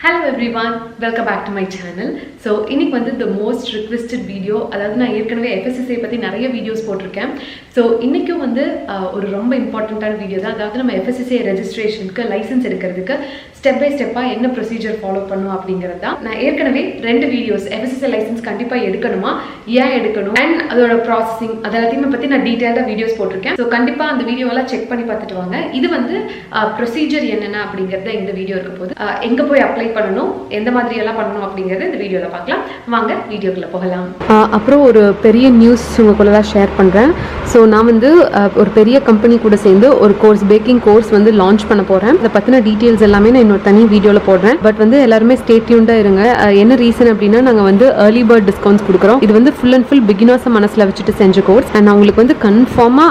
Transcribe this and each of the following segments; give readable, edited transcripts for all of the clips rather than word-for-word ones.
Hello everyone, welcome back to my channel. So இன்னைக்கு வந்து the most requested video, அதாவது நான் ஏற்கனவே FSSAI பத்தி நிறைய வீடியோஸ் போட்டிருக்கேன். ஸோ இன்றைக்கும் வந்து ஒரு ரொம்ப இம்பார்ட்டண்ட்டான வீடியோ தான். அதாவது நம்ம FSSAI ரெஜிஸ்ட்ரேஷனுக்கு லைசன்ஸ் எடுக்கிறதுக்கு ஸ்டெப் பை ஸ்டெப்பாக என்ன ப்ரொசீஜர் ஃபாலோ பண்ணும் அப்படிங்கிறது தான். நான் ஏற்கனவே 2 வீடியோஸ் FSSAI லைசன்ஸ் கண்டிப்பாக எடுக்கணுமா, ஏன் எடுக்கணும், அண்ட் அதோட ப்ராசஸிங் அதெல்லாத்தையுமே பற்றி நான் டீட்டெயிலாக வீடியோஸ் போட்டிருக்கேன். ஸோ கண்டிப்பாக அந்த வீடியோவெல்லாம் செக் பண்ணி பார்த்துட்டு வாங்க. இது வந்து ப்ரொசீஜர் என்னென்ன அப்படிங்கிறத இந்த வீடியோ இருக்க போது, எங்கே போய் அப்ளை பண்ணணும், எந்த மாதிரி எல்லாம் பண்ணணும் அப்படிங்கறது இந்த வீடியோல பார்க்கலாம். வாங்க வீடியோக்குள்ள போகலாம். அப்புறம் ஒரு பெரிய நியூஸ் உங்களுக்குள்ள தான் ஷேர் பண்றேன். ஸோ நான் வந்து ஒரு பெரிய கம்பெனி கூட சேர்ந்து ஒரு கோர்ஸ், பேக்கிங் கோர்ஸ் வந்து லான்ச் பண்ண போறேன். அதை பத்தின டீடைல்ஸ் எல்லாமே நான் இன்னொரு தனி வீடியோல போடுறேன். பட் வந்து எல்லாருமே ஸ்டே டியூன்டா இருங்க. என்ன ரீசன் அப்படின்னா, நாங்கள் வந்து ஏர்லி பேர்ட் டிஸ்கவுண்ட்ஸ் கொடுக்குறோம். இது வந்து ஃபுல் அண்ட் ஃபுல் பிகினர்ஸ் மனசுல வச்சுட்டு செஞ்ச கோர்ஸ். அண்ட் அவங்களுக்கு வந்து கன்ஃபார்மா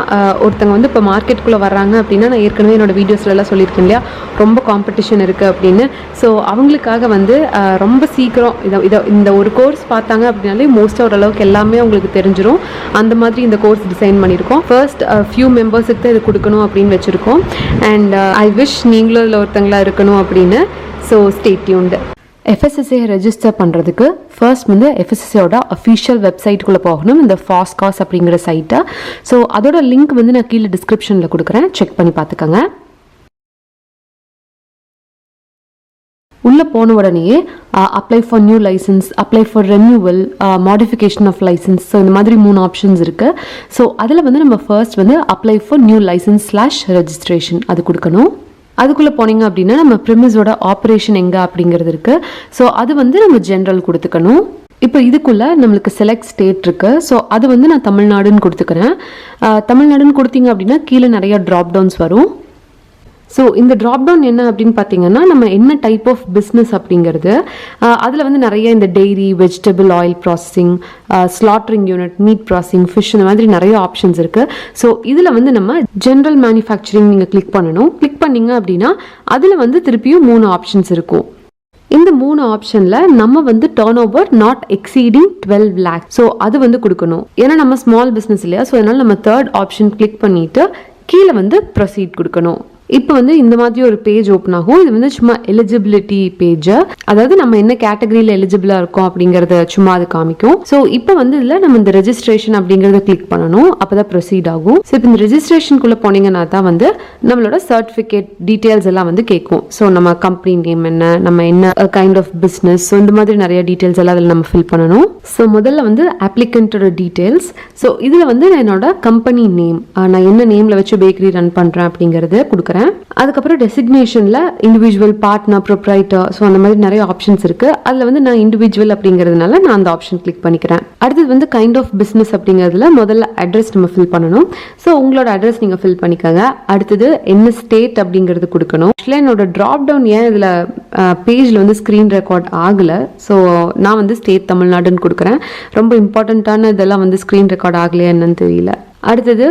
ஒருத்தங்க வந்து இப்போ மார்க்கெட்டுக்குள்ள வர்றாங்க அப்படின்னா, நான் ஏற்கனவே என்னோட வீடியோஸ்ல எல்லாம் சொல்லியிருக்கேன் இல்லையா, ரொம்ப காம்படிஷன் இருக்கு அப்படின்னு. ஸோ அவங்களுக்காக வந்து ரொம்ப சீக்கிரம் இந்த ஒரு கோர்ஸ் பார்த்தாங்க அப்படின்னாலே மோஸ்ட்டாக ஓரளவுக்கு எல்லாமே உங்களுக்கு தெரிஞ்சிடும். அந்த மாதிரி இந்த கோர்ஸ் டிசைன் பண்ணியிருக்கோம். ஃபர்ஸ்ட் ஃபியூ மெம்பர்ஸுக்கு தான் இது கொடுக்கணும் அப்படின்னு வச்சுருக்கோம். அண்ட் ஐ விஷ் நீங்களும் இதில் ஒருத்தங்களா இருக்கணும் அப்படின்னு. So stay tuned. FSSAI register பண்ணுறதுக்கு ஃபர்ஸ்ட் வந்து FSSAIயோட அஃபிஷியல் வெப்சைட்டுக்குள்ளே போகணும், இந்த ஃபாஸ்காஸ் அப்படிங்கிற சைட்டை. ஸோ அதோட லிங்க் வந்து நான் கீழே டிஸ்கிரிப்ஷனில் கொடுக்குறேன், செக் பண்ணி பார்த்துக்கோங்க. உள்ளே போன உடனேயே apply for new licence, apply for renewal, modification of licence, so இந்த மாதிரி 3 ஆப்ஷன்ஸ் இருக்குது. ஸோ அதில் வந்து நம்ம ஃபர்ஸ்ட் வந்து apply for new licence /registration அது கொடுக்கணும். அதுக்குள்ளே போனீங்க அப்படின்னா நம்ம ப்ரிமிஸோட ஆப்ரேஷன் எங்கே அப்படிங்கிறது இருக்குது. ஸோ அது வந்து நம்ம ஜென்ரல் கொடுத்துக்கணும். இப்போ இதுக்குள்ளே நம்மளுக்கு செலக்ட் ஸ்டேட் இருக்குது. ஸோ அது வந்து நான் தமிழ்நாடுன்னு கொடுத்துக்கிறேன். தமிழ்நாடுன்னு கொடுத்தீங்க அப்படின்னா கீழே நிறையா ட்ராப் டவுன்ஸ் வரும். ஸோ இந்த ட்ராப்டவுன் என்ன அப்படின்னு பார்த்தீங்கன்னா, நம்ம என்ன டைப் ஆஃப் பிஸ்னஸ் அப்படிங்கிறது, அதில் வந்து நிறைய இந்த dairy, vegetable oil processing, slaughtering unit, meet processing, fish, இந்த மாதிரி நிறைய ஆப்ஷன்ஸ் இருக்குது. ஸோ இதில் வந்து நம்ம ஜென்ரல் மேனுஃபேக்சரிங் நீங்கள் கிளிக் பண்ணணும். கிளிக் பண்ணிங்க அப்படின்னா அதில் வந்து திருப்பியும் 3 ஆப்ஷன்ஸ் இருக்கும். இந்த 3 ஆப்ஷனில் நம்ம வந்து turn over not exceeding 12 lakhs, so அது வந்து கொடுக்கணும். ஏன்னா நம்ம ஸ்மால் பிஸ்னஸ் இல்லையா, ஸோ அதனால் நம்ம 3rd ஆப்ஷன் கிளிக் பண்ணிவிட்டு கீழே வந்து ப்ரொசீட் கொடுக்கணும். இப்போ வந்து இந்த மாதிரி ஒரு பேஜ் ஓப்பன் ஆகும். இது வந்து சும்மா எலிஜிபிலிட்டி பேஜ், அதாவது நம்ம என்ன கேட்டகரியில் எலிஜிபிளாக இருக்கோம் அப்படிங்கிறத சும்மா அது காமிக்கும். ஸோ இப்போ வந்து இதில் நம்ம இந்த ரெஜிஸ்ட்ரேஷன் அப்படிங்கிறத கிளிக் பண்ணணும், அப்போ தான் ப்ரொசீட் ஆகும். ஸோ இப்போ இந்த ரெஜிஸ்ட்ரேஷனுக்குள்ளே போனீங்கன்னா தான் வந்து நம்மளோட சர்டிஃபிகேட் டீட்டெயில்ஸ் எல்லாம் வந்து கேட்கும். ஸோ நம்ம கம்பெனி நேம் என்ன, நம்ம என்ன கைண்ட் ஆஃப் பிஸ்னஸ், ஸோ இந்த மாதிரி நிறைய டீட்டெயில்ஸ் எல்லாம் அதில் நம்ம ஃபில் பண்ணணும். ஸோ முதல்ல வந்து அப்ளிகண்ட்டோட டீட்டெயில்ஸ். ஸோ இதில் வந்து நான் என்னோட கம்பெனி நேம், நான் என்ன நேமில் வச்சு பேக்கரி ரன் பண்ணுறேன் அப்படிங்கிறது கொடுக்குறேன். அதுக்கப்புறம் டெசிக்னேஷன்ல இண்டிவிஜுவல், பார்ட்னர், ப்ரொப்ரைட்டர், ஸோ அந்த மாதிரி நிறைய ஆப்ஷன்ஸ் இருக்கு. அதில் வந்து நான் இண்டிவிஜுவல் அப்படிங்கிறதுனால நான் அந்த ஆப்ஷன் கிளிக் பண்ணிக்கிறேன். அடுத்தது வந்து கைண்ட் ஆஃப் பிஸ்னஸ் அப்படிங்கிறதுல முதல்ல அட்ரஸ் நம்ம ஃபில் பண்ணணும். ஸோ உங்களோட அட்ரஸ் நீங்கள் ஃபில் பண்ணிக்கோங்க. அடுத்தது என்ன ஸ்டேட் அப்படிங்கிறது கொடுக்கணும். ஆக்சுவலாக என்னோட ட்ராப் டவுன் ஏன் இதில் பேஜில் வந்து ஸ்க்ரீன் ரெக்கார்ட் ஆகலை, ஸோ நான் வந்து ஸ்டேட் தமிழ்நாடுன்னு கொடுக்குறேன். ரொம்ப இம்பார்ட்டண்ட்டான இதெல்லாம் வந்து ஸ்க்ரீன் ரெக்கார்ட் ஆகலையா என்னன்னு தெரியல. அடுத்தது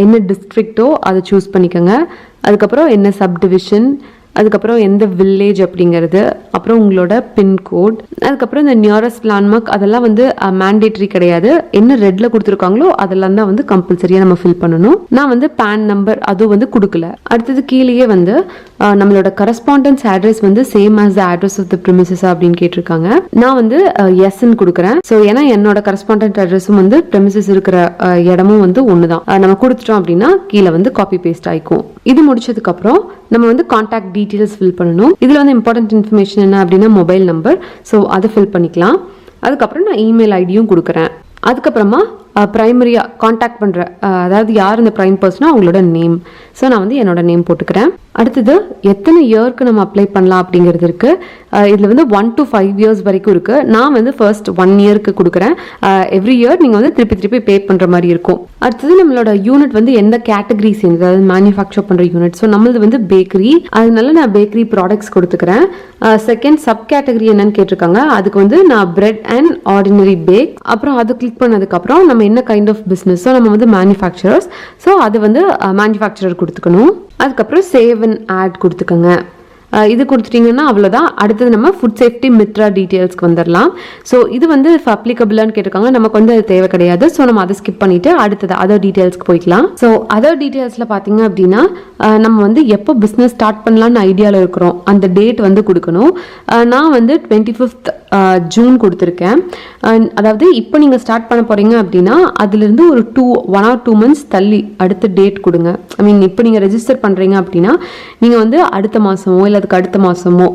என்ன டிஸ்ட்ரிக்டோ அதை சூஸ் பண்ணிக்கோங்க. அதுக்கப்புறம் என்ன சப்டிவிஷன், அதுக்கப்புறம் எந்த வில்லேஜ் அப்படிங்கிறது, அப்புறம் உங்களோட பின்கோட், அதுக்கப்புறம் இந்த நியரஸ்ட் லேண்ட்மார்க், அதெல்லாம் வந்து மேண்டேட்ரி கிடையாது. என்ன ரெட்ல கொடுத்துருக்காங்களோ அதெல்லாம் தான் வந்து கம்பல்சரியாக நம்ம ஃபில் பண்ணணும். நான் வந்து பேன் நம்பர் அதுவும் வந்து கொடுக்கல. அடுத்தது கீழேயே வந்து நம்மளோட கரஸ்பாண்டன்ஸ் அட்ரஸ் வந்து same as the address of the premises அப்படின்னு கேட்டிருக்காங்க. நான் வந்து எஸ்ன்னு கொடுக்குறேன். ஸோ ஏன்னா என்னோட கரஸ்பாண்டன்ட் அட்ரஸும் வந்து ப்ரிமிசஸ் இருக்கிற இடமும் வந்து ஒன்று தான். நம்ம கொடுத்துட்டோம் அப்படின்னா கீழே வந்து காப்பி பேஸ்ட் ஆயிக்கும். இது முடிச்சதுக்கு அப்புறம் நம்ம வந்து கான்டாக்ட் டீட்டெயில்ஸ் ஃபில் பண்ணணும். இதில் வந்து இம்பார்ட்டன்ட் இன்ஃபர்மேஷன் என்ன அப்படின்னா மொபைல் நம்பர், ஸோ அதை ஃபில் பண்ணிக்கலாம். அதுக்கப்புறம் நான் இமெயில் ஐடியும் கொடுக்குறேன். அதுக்கப்புறமா ப்ரைமரியாக காண்டாக்ட் பண்ணுற, அதாவது யார் இந்த ப்ரைம் பர்சனோ அவங்களோட நேம், ஸோ நான் வந்து என்னோட நேம் போட்டுக்கிறேன். அடுத்தது எத்தனை இயர்க்கு நம்ம அப்ளை பண்ணலாம் அப்படிங்கிறது இருக்குது. இதில் வந்து 1 to 5 years வரைக்கும் இருக்குது. நான் வந்து ஃபர்ஸ்ட் 1 yearக்கு கொடுக்குறேன். எவ்ரி இயர் நீங்கள் வந்து திருப்பி பே பண்ணுற மாதிரி இருக்கும். அடுத்தது நம்மளோட யூனிட் வந்து எந்த கேட்டகரி சேர்ந்து, அதாவது மேனுஃபேக்சர் பண்ணுற யூனிட். ஸோ நம்மளது வந்து பேக்கரி, அதனால நான் பேக்கரி ப்ராடக்ட்ஸ் கொடுத்துக்கிறேன். செகண்ட் சப் கேட்டகரி என்னன்னு கேட்டிருக்காங்க. அதுக்கு வந்து நான் பிரெட் அண்ட் ஆர்டினரி பேக். அப்புறம் அது கிளிக் பண்ணதுக்கப்புறம் நம்ம என்ன கைண்ட் ஆஃப் பிஸ்னஸ், ஸோ நம்ம வந்து மேனுஃபேக்சரர்ஸ், ஸோ அது வந்து மேனுஃபேக்சரர் கொடுத்துக்கணும். அதுக்கப்புறம் சேவ் அண்ட் ஆட் கொடுத்துக்கோங்க. இது கொடுத்துட்டிங்கன்னா அவ்வளோதான். அடுத்தது நம்ம ஃபுட் சேஃப்டி மித்ரா டீட்டெயில்ஸ்க்கு வந்துடலாம். ஸோ இது வந்து அப்ளிகபிளான்னு கேட்டிருக்காங்க, நமக்கு வந்து அது தேவை கிடையாது. ஸோ நம்ம அதை ஸ்கிப் பண்ணிவிட்டு அடுத்தது அதர் டீட்டெயில்ஸ்க்கு போய்க்கலாம். ஸோ அதர் டீட்டெயில்ஸில் பார்த்தீங்க அப்படின்னா நம்ம வந்து எப்போ பிஸ்னஸ் ஸ்டார்ட் பண்ணலான்னு ஐடியாவில் இருக்கிறோம் அந்த டேட் வந்து கொடுக்கணும். நான் வந்து 25th ஜூன் கொடுத்துருக்கேன். அதாவது இப்போ நீங்கள் ஸ்டார்ட் பண்ண போகிறீங்க அப்படின்னா அதுலேருந்து ஒரு 1 or 2 months தள்ளி அடுத்த டேட் கொடுங்க. ஐ மீன் இப்போ நீங்கள் ரெஜிஸ்டர் பண்ணுறீங்க அப்படின்னா நீங்கள் வந்து அடுத்த மாதமோ இல்லை அதுக்கு அடுத்த மாதமோ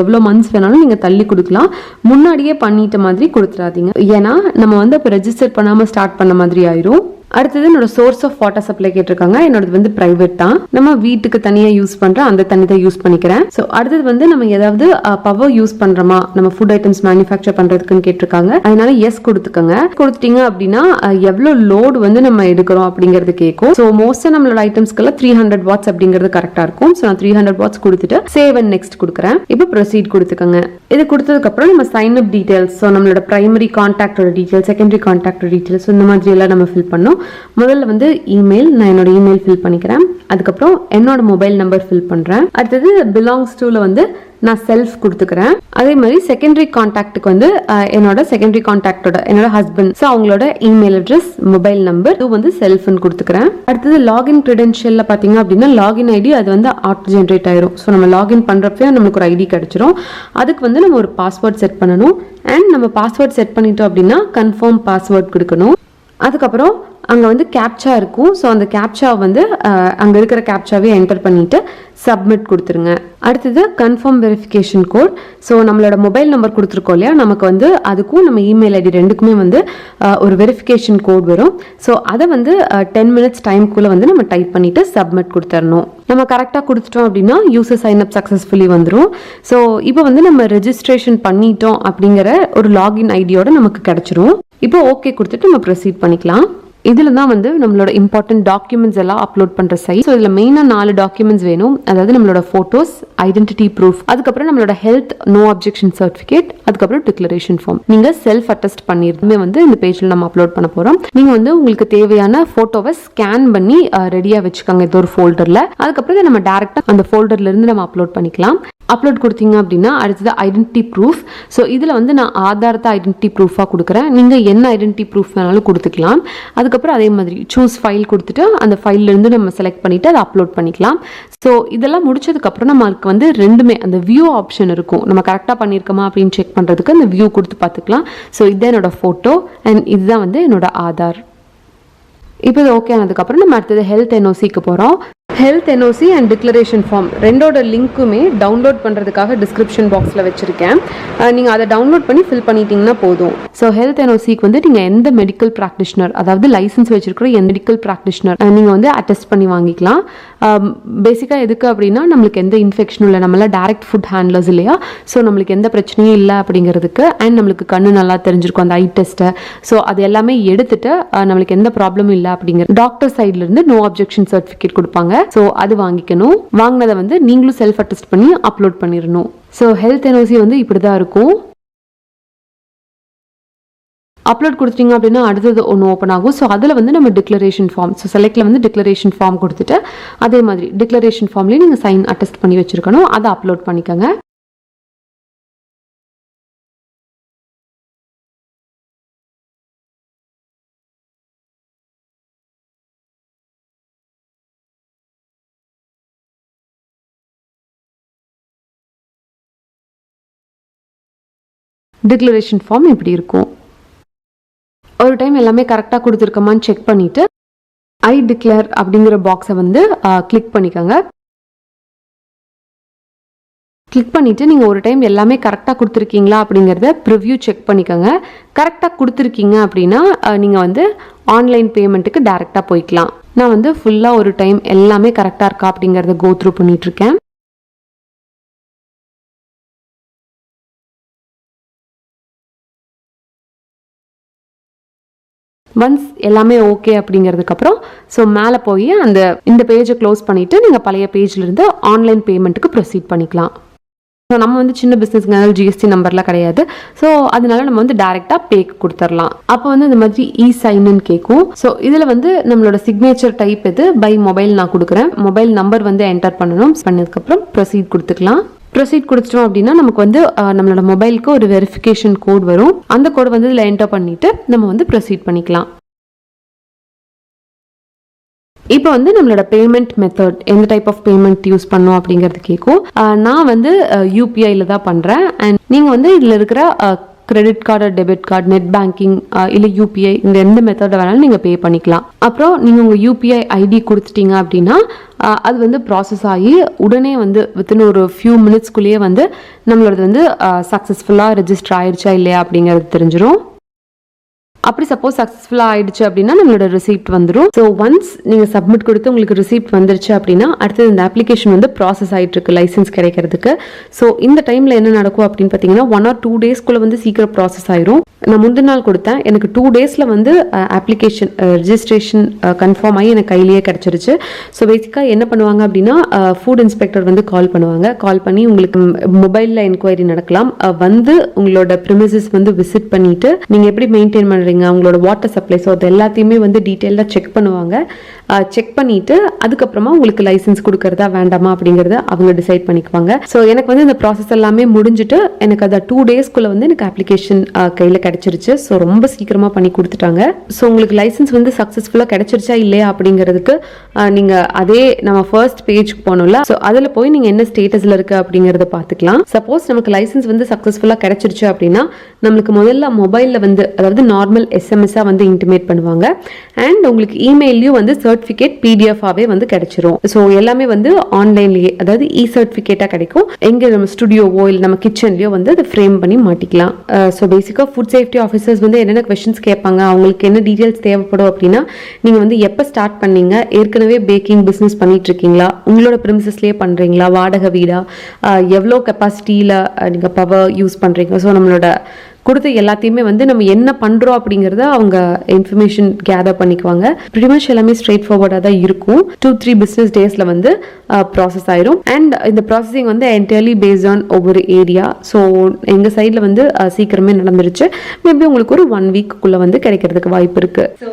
எவ்வளோ மந்த்ஸ் வேணாலும் நீங்கள் தள்ளி கொடுக்கலாம். முன்னாடியே பண்ணிட்ட மாதிரி கொடுத்துடாதீங்க, ஏன்னா நம்ம வந்து இப்போ ரெஜிஸ்டர் பண்ணாமல் ஸ்டார்ட் பண்ண மாதிரி ஆயிரும். அடுத்தது என்னோட சோர்ஸ் ஆஃப் வாட்டர் சப்ளை கேட்டிருக்காங்க. என்னோட வந்து பிரைவேட் தான், நம்ம வீட்டுக்கு தனியாக யூஸ் பண்ணுறேன், அந்த தண்ணி தான் யூஸ் பண்ணிக்கிறேன். ஸோ அடுத்தது வந்து நம்ம ஏதாவது பவர் யூஸ் பண்ணுறோமா நம்ம ஃபுட் ஐட்டம்ஸ் மேனுஃபேக்சர் பண்ணுறதுக்குன்னு கேட்டிருக்காங்க. அதனால எஸ் கொடுத்துக்கோங்க. கொடுத்துட்டீங்க அப்படின்னா எவ்வளோ லோடு வந்து நம்ம எடுக்கிறோம் அப்படிங்கிறது கேட்கும். ஸோ மோஸ்ட்டாக நம்மளோட ஐட்டம்ஸ்க்கெல்லாம் 300 watts அப்படிங்கிறது கரெக்டாக இருக்கும். ஸோ நான் 300 watts கொடுத்துட்டு சேவ் அண்ட் நெக்ஸ்ட் கொடுக்குறேன். இப்போ ப்ரொசீட் கொடுத்துக்கோங்க. இது கொடுத்ததுக்கப்புறம் நம்ம சைன் அப் டீட்டெயில்ஸ், ஸோ நம்மளோட பிரைமரி கான்டாக்டோட டீட்டெயில்ஸ், செகண்டரி கான்டாக்டோட டீட்டெயில்ஸ், இந்த மாதிரி எல்லாம் நம்ம ஃபில் பண்ணோம். முதல்ல வந்து இமெயில், நான் என்னோட இமெயில் ஃபில் பண்ணிக்கிறேன். அதுக்கப்புறம் என்னோட மொபைல் நம்பர் ஃபில் பண்ணுறேன். அடுத்தது பிலாங்ஸ் டூல வந்து நான் செல்ஃப் கொடுத்துக்கிறேன். அதே மாதிரி செகண்டரி கான்டாக்டுக்கு வந்து என்னோட செகண்டரி கான்டாக்டோட என்னோட ஹஸ்பண்ட், ஸோ அவங்களோட இமெயில் அட்ரஸ், மொபைல் நம்பர், இது வந்து செல்ஃப்னு கொடுத்துக்கிறேன். அடுத்தது லாகின் கிரெடென்ஷியலில் பார்த்தீங்க அப்படின்னா லாகின் ஐடி அது வந்து ஆட்டோ ஜென்ரேட் ஆயிரும். ஸோ நம்ம லாகின் பண்ணுறப்ப நம்மளுக்கு ஒரு ஐடி கிடைச்சிரும். அதுக்கு வந்து நம்ம ஒரு பாஸ்வேர்ட் செட் பண்ணணும். அண்ட் நம்ம பாஸ்வேர்ட் செட் பண்ணிட்டோம் அப்படின்னா கன்ஃபார்ம் பாஸ்வேர்ட் கொடுக்கணும். அதுக்கப்புறம் அங்கே வந்து கேப்சா இருக்கும். ஸோ அந்த கேப்சா வந்து அங்கே இருக்கிற கேப்சாவே என்டர் பண்ணிவிட்டு சப்மிட் கொடுத்துருங்க. அடுத்தது கன்ஃபார்ம் வெரிஃபிகேஷன் கோட். ஸோ நம்மளோட மொபைல் நம்பர் கொடுத்துருக்கோம் இல்லையா, நமக்கு வந்து அதுக்கும் நம்ம இமெயில் ஐடி ரெண்டுக்குமே வந்து ஒரு வெரிஃபிகேஷன் கோட் வரும். ஸோ அதை வந்து 10 minutes டைம்குள்ளே வந்து நம்ம டைப் பண்ணிவிட்டு சப்மிட் கொடுத்துடணும். நம்ம கரெக்டாக கொடுத்துட்டோம் அப்படின்னா யூசர் சைன் அப் சக்ஸஸ்ஃபுல்லி வந்துடும். ஸோ இப்போ வந்து நம்ம ரெஜிஸ்ட்ரேஷன் பண்ணிட்டோம் அப்படிங்கிற ஒரு லாகின் ஐடியோட நமக்கு கிடைச்சிரும். இப்போ ஓகே கொடுத்துட்டு நம்ம ப்ரொசீட் பண்ணிக்கலாம். இதில் தான் வந்து நம்மளோட இம்பார்ட்டன்ட் டாக்குமெண்ட்ஸ் எல்லாம் அப்லோட் பண்ணுற சைட். ஸோ இதில் மெயினாக 4 டாக்குமெண்ட்ஸ் வேணும். அதாவது நம்மளோட ஃபோட்டோஸ், ஐடென்டிட்டி ப்ரூஃப், அதுக்கப்புறம் நம்மளோட ஹெல்த் நோ அப்ஜெக்ஷன் சர்டிஃபிகேட், அதுக்கப்புறம் டிக்ளரேஷன் ஃபார்ம். நீங்கள் செல்ஃப் அட்டஸ்ட் பண்ணியிருந்தே வந்து இந்த பேஜில் நம்ம அப்லோட் பண்ண போகிறோம். நீங்கள் வந்து உங்களுக்கு தேவையான ஃபோட்டோவை ஸ்கேன் பண்ணி ரெடியாக வச்சுக்கோங்க இது ஒரு ஃபோல்டரில். அதுக்கப்புறம் நம்ம டேரெக்டாக அந்த ஃபோல்டர்லேருந்து நம்ம அப்லோட் பண்ணிக்கலாம். அப்லோட் கொடுத்தீங்க அப்படின்னா அடுத்தது ஐடென்டிட்டி ப்ரூஃப். ஸோ இதில் வந்து நான் ஆதார் தான் ஐடென்டிட்டி ப்ரூஃபாக கொடுக்குறேன். நீங்கள் என்ன ஐடென்டிட்டி ப்ரூஃப் வேணாலும் கொடுத்துக்கலாம். அதுக்கப்புறம் அதே மாதிரி சூஸ் ஃபைல் கொடுத்துட்டு அந்த ஃபைல்லேருந்து நம்ம செலக்ட் பண்ணிவிட்டு அதை அப்லோட் பண்ணிக்கலாம். ஸோ இதெல்லாம் முடிச்சதுக்கப்புறம் நம்மளுக்கு வந்து ரெண்டுமே அந்த வியூ ஆப்ஷன் இருக்கும். நம்ம கரெக்டாக பண்ணியிருக்கோமா அப்படின்னு செக் பண்ணுறதுக்கு அந்த வியூ கொடுத்து பார்த்துக்கலாம். ஸோ இதுதான் என்னோட ஃபோட்டோ அண்ட் இதுதான் வந்து என்னோட ஆதார். இப்போ இது ஓகே ஆனதுக்கப்புறம் நம்ம அடுத்தது ஹெல்த் என்ஓசிக்கு போகிறோம். Health NOC and declaration form ரெண்டோட லிங்க்குமே டவுன்லோட் பண்ணுறதுக்காக டிஸ்கிரிப்ஷன் பாக்ஸில் வச்சுருக்கேன். நீங்கள் அதை டவுன்லோட் பண்ணி ஃபில் பண்ணிட்டீங்கன்னா போதும். ஸோ ஹெல்த் என்ஓசிக்கு வந்து நீங்கள் எந்த மெடிக்கல் ப்ராக்டிஷனர், அதாவது லைசன்ஸ் வச்சிருக்கிற எந்த மெடிக்கல் ப்ராக்டிஷனர் நீங்கள் வந்து அட்டெஸ்ட் பண்ணி வாங்கிக்கலாம். பேசிக்காக எதுக்கு அப்படின்னா நம்மளுக்கு எந்த இன்ஃபெக்ஷனும் இல்லை, நம்மளாம் டேரக்ட் ஃபுட் ஹேண்ட்லர்ஸ் இல்லையா, ஸோ நம்மளுக்கு எந்த பிரச்சனையும் இல்லை அப்படிங்கிறதுக்கு. அண்ட் நம்மளுக்கு கண்ணு நல்லா தெரிஞ்சிருக்கும் அந்த ஐ டெஸ்ட்டை. ஸோ அது எல்லாமே எடுத்துட்டு நம்மளுக்கு எந்த ப்ராப்ளமும் இல்லை அப்படிங்கிற டாக்டர் சைட்லேருந்து நோ அப்ஜெக்ஷன் சர்டிஃபிகேட் கொடுப்பாங்க. ஸோ அது வாங்கிக்கணும். வாங்கினதை வந்து நீங்களும் செல்ஃப் அட்டெஸ்ட் பண்ணி அப்லோட் பண்ணிடணும். ஸோ ஹெல்த் என்ஓசி வந்து இப்படி தான் இருக்கும். அப்லோட் கொடுத்துட்டீங்க அப்படின்னா அடுத்தது ஒன்று ஓப்பன் ஆகும். ஸோ அதில் வந்து நம்ம டிக்ளரேஷன் ஃபார்ம், ஸோ செலக்டில் வந்து டிக்ளரேஷன் ஃபார்ம் கொடுத்துட்டு அதே மாதிரி டிக்ளரேஷன் ஃபார்ம்லேயே நீங்கள் சைன் அட்டெஸ்ட் பண்ணி வச்சுருக்கணும். அதை அப்லோட் பண்ணிக்கோங்க. டிக்ளரேஷன் ஃபார்ம் இப்படி இருக்கும். ஒரு டைம் எல்லாமே கரெக்டாக கொடுத்துருக்கோமான்னு செக் பண்ணிவிட்டு ஐ டிக்ளேர் அப்படிங்கிற பாக்ஸை வந்து கிளிக் பண்ணிக்கோங்க. கிளிக் பண்ணிவிட்டு நீங்கள் ஒரு டைம் எல்லாமே கரெக்டாக கொடுத்துருக்கீங்களா அப்படிங்கிறத ப்ரிவ்யூ செக் பண்ணிக்கோங்க. கரெக்டாக கொடுத்துருக்கீங்க அப்படின்னா நீங்கள் வந்து ஆன்லைன் பேமெண்ட்டுக்கு டேரெக்டாக போய்க்கலாம். நான் வந்து ஃபுல்லாக ஒரு டைம் எல்லாமே கரெக்டாக இருக்கா அப்படிங்கிறத கோ த்ரூ பண்ணிகிட்ருக்கேன். ஒன்ஸ் எல்லாமே ஓகே அப்படிங்கிறதுக்கப்புறம் ஸோ மேலே போய் இந்த பேஜை க்ளோஸ் பண்ணிவிட்டு நீங்கள் பழைய பேஜ்லேருந்து ஆன்லைன் பேமெண்ட்டுக்கு ப்ரொசீட் பண்ணிக்கலாம். ஸோ நம்ம வந்து சின்ன பிஸ்னஸ்னால ஜிஎஸ்டி நம்பர்லாம் கிடையாது. ஸோ அதனால நம்ம வந்து டேரெக்டாக பேக்கு கொடுத்துடலாம். அப்போ வந்து இந்த மாதிரி இ சைன்னு கேட்கும். ஸோ இதில் வந்து நம்மளோட சிக்னேச்சர் டைப் இது பை மொபைல் நான் கொடுக்குறேன். மொபைல் நம்பர் வந்து என்டர் பண்ணணும். பண்ணதுக்கப்புறம் ப்ரொசீட் கொடுத்துக்கலாம். ப்ரொசீட் கொடுத்துட்டோம் அப்படின்னா நமக்கு வந்து நம்மளோட மொபைலுக்கு ஒரு வெரிஃபிகேஷன் கோட் வரும். அந்த கோட் வந்து இதில் என்டர் பண்ணிட்டு நம்ம வந்து ப்ரொசீட் பண்ணிக்கலாம். இப்போ வந்து நம்மளோட பேமெண்ட் மெத்தட் எந்த டைப் ஆஃப் பேமெண்ட் யூஸ் பண்ணோம் அப்படிங்கிறது கேட்கும். நான் வந்து யூபிஐல தான் பண்ணுறேன். அண்ட் நீங்கள் வந்து இதில் இருக்கிற credit card, debit card, net banking இல்லை யூபிஐ இந்த எந்த மெத்தட வேணாலும் நீங்கள் பே பண்ணிக்கலாம். அப்புறம் நீங்கள் உங்கள் யூபிஐ ஐடி கொடுத்துட்டீங்க அப்படின்னா அது வந்து ப்ராசஸ் ஆகி உடனே வந்து வித்தின் ஒரு ஃபியூ மினிட்ஸ்குள்ளேயே வந்து நம்மளோடது வந்து சக்ஸஸ்ஃபுல்லாக ரெஜிஸ்டர் ஆயிடுச்சா இல்லையா அப்படிங்கிறது தெரிஞ்சிடும். அப்படி சப்போஸ் சக்ஸஸ்ஃபுல்லாக ஆயிடுச்சு அப்படின்னா நம்மளோட ரிசீப்ட் வந்துடும். ஸோ ஒன்ஸ் நீங்கள் சப்மிட் கொடுத்து உங்களுக்கு ரிசீப்ட் வந்துருச்சு அப்படின்னா அடுத்தது இந்த அப்ளிகேஷன் வந்து ப்ராசஸ் ஆகிட்டு இருக்கு லைசன்ஸ் கிடைக்கிறதுக்கு. ஸோ இந்த டைமில் என்ன நடக்கும் அப்படின்னு பார்த்தீங்கன்னா 1 or 2 daysக்குள்ளே வந்து சீக்கிரம் ப்ராசஸ் ஆயிரும். நான் முந்தின நாள் கொடுத்தேன், எனக்கு 2 daysல வந்து அப்ளிகேஷன் ரெஜிஸ்ட்ரேஷன் கன்ஃபார்ம் ஆகி எனக்கு கையிலேயே கிடச்சிருச்சு. ஸோ பேசிக்காக என்ன பண்ணுவாங்க அப்படின்னா ஃபுட் இன்ஸ்பெக்டர் வந்து கால் பண்ணுவாங்க. கால் பண்ணி உங்களுக்கு மொபைலில் என்கொயரி நடக்கலாம். வந்து உங்களோட ப்ரிமிசஸ் வந்து விசிட் பண்ணிட்டு நீங்கள் எப்படி மெயின்டைன் பண்ணுறீங்க, அவங்களோட வாட்டர் சப்ளை, ஸோ அது எல்லாத்தையுமே வந்து டீட்டெயிலாக செக் பண்ணுவாங்க. செக் பண்ணிட்டு அதுக்கப்புறமா உங்களுக்கு லைசன்ஸ் கொடுக்கறதா வேண்டாமா அப்படிங்கிறத அவங்க டிசைட் பண்ணிக்குவாங்க. ஸோ எனக்கு வந்து இந்த ப்ராசஸ் எல்லாமே முடிஞ்சுட்டு எனக்கு அதை 2 daysக்குள்ள வந்து எனக்கு அப்ளிகேஷன் கையில் கிடைச்சிருச்சு. ஸோ ரொம்ப சீக்கிரமாக பண்ணி கொடுத்துட்டாங்க. ஸோ உங்களுக்கு லைசன்ஸ் வந்து சக்ஸஸ்ஃபுல்லாக கிடைச்சிருச்சா இல்லையா அப்படிங்கிறதுக்கு நீங்கள் அதே நம்ம ஃபர்ஸ்ட் பேஜ்க்கு போனோம்ல, ஸோ அதில் போய் நீங்கள் என்ன ஸ்டேட்டஸில் இருக்குது அப்படிங்கிறத பார்த்துக்கலாம். சப்போஸ் நமக்கு லைசன்ஸ் வந்து சக்ஸஸ்ஃபுல்லாக கிடைச்சிருச்சு அப்படின்னா நம்மளுக்கு முதல்ல மொபைலில் வந்து அதாவது நார்மல் SMS வந்து இன்டிமேட் பண்ணுவாங்க. அண்ட் உங்களுக்கு இமெயிலையும் வந்து சர்டிஃபிகேட் PDF-ஆவே வந்து கிடைச்சிரும். ஸோ எல்லாமே வந்து ஆன்லைன்லேயே அதாவது சர்டிஃபிகேட்டாக கிடைக்கும். எங்கே நம்ம ஸ்டுடியோவோ இல்லை நம்ம கிச்சன்லையோ வந்து அதை ஃப்ரேம் பண்ணி மாட்டிக்கலாம். ஸோ பேசிக்காக ஃபுட் சேஃப்டி ஆஃபீஸர்ஸ் வந்து என்னென்ன கொஸ்டின்ஸ் கேட்பாங்க, அவங்களுக்கு என்ன டீட்டெயில்ஸ் தேவைப்படும் அப்படின்னா நீங்கள் வந்து எப்போ ஸ்டார்ட் பண்ணீங்க, ஏற்கனவே பேக்கிங் பிஸ்னஸ் பண்ணிட்டு இருக்கீங்களா, உங்களோட ப்ரிமிசஸ்லேயே பண்ணுறீங்களா, வாடகை வீடா, எவ்வளோ கெப்பாசிட்டியில் நீங்கள் பவர் யூஸ் பண்ணுறீங்க. ஸோ நம்மளோட கொடுத்த எல்லாத்தையுமே வந்து நம்ம என்ன பண்ணுறோம் அப்படிங்கிறத அவங்க இன்ஃபர்மேஷன் கேதர் பண்ணிக்குவாங்க. ப்ரிட்டி மச் எல்லாமே ஸ்ட்ரெயிட் ஃபார்வர்டாக தான் இருக்கும். 2-3 business daysல வந்து ப்ராசஸ் ஆயிரும். அண்ட் இந்த ப்ராசஸிங் வந்து என்டையர்லி பேஸ்ட் ஆன் ஒவ்வொரு ஏரியா. ஸோ எங்கள் சைடில் வந்து சீக்கிரமே நடந்துருச்சு. மேபி உங்களுக்கு ஒரு 1 weekக்குள்ளே வந்து கிடைக்கிறதுக்கு வாய்ப்பு இருக்குது. ஸோ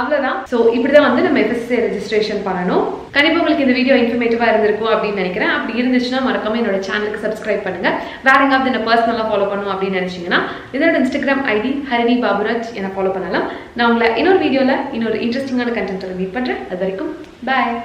அவ்வளோதான். ஸோ இப்படி தான் வந்து நம்ம FSSAI ரெஜிஸ்ட்ரேஷன் பண்ணணும். கண்டிப்பாக உங்களுக்கு இந்த வீடியோ இன்ஃபர்மேட்டிவாக இருந்திருக்கும் அப்படின்னு நினைக்கிறேன். அப்படி இருந்துச்சுன்னா மறக்காம என்னோட சேனலுக்கு சப்ஸ்கிரைப் பண்ணுங்க. வேற எங்காவது என்ன பர்சனலாக ஃபாலோ பண்ணணும் அப்படின்னு நினைச்சீங்கன்னா இதோட இன்ஸ்டாகிராம் ஐடி ஹரிணி பாபுராஜ் என்னை ஃபாலோ பண்ணலாம். நான் உங்களை இன்னொரு வீடியோவில் இன்னொரு இன்ட்ரெஸ்டிங்கான கண்டென்ட்டோட மீட் பண்ணுறேன். அது வரைக்கும் பாய்.